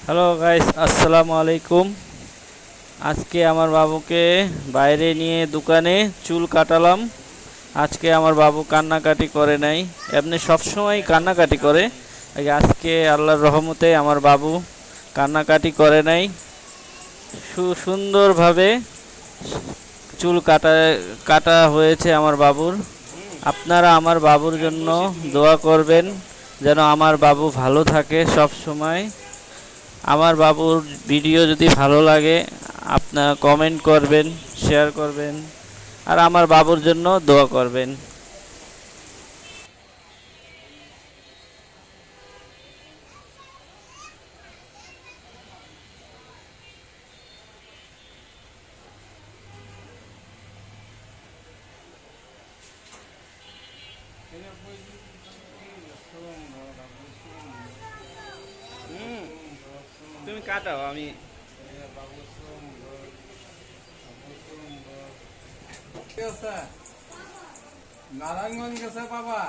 Hello guys, আসসালামু আলাইকুম। আজকে আমার বাবুকে বাইরে নিয়ে দোকানে চুল কাটালাম। আজকে আমার বাবু কান্নাকাটি করে নাই, এমনি সবসময় কান্নাকাটি করে। আজকে আল্লাহর রহমতে আমার বাবু কান্নাকাটি করে নাই, সুন্দরভাবে চুল কাটা কাটা হয়েছে আমার বাবুর। আপনারা আমার বাবুর জন্য দোয়া করবেন যেন আমার বাবু ভালো থাকে সব সময়। আমার বাবুর ভিডিও যদি ভালো লাগে আপনারা কমেন্ট করবেন, শেয়ার করবেন, আর আমার বাবুর জন্য দোয়া করবেন। তুমি কাটাও, আমি নারায়ণগঞ্জ গেছে বাবা।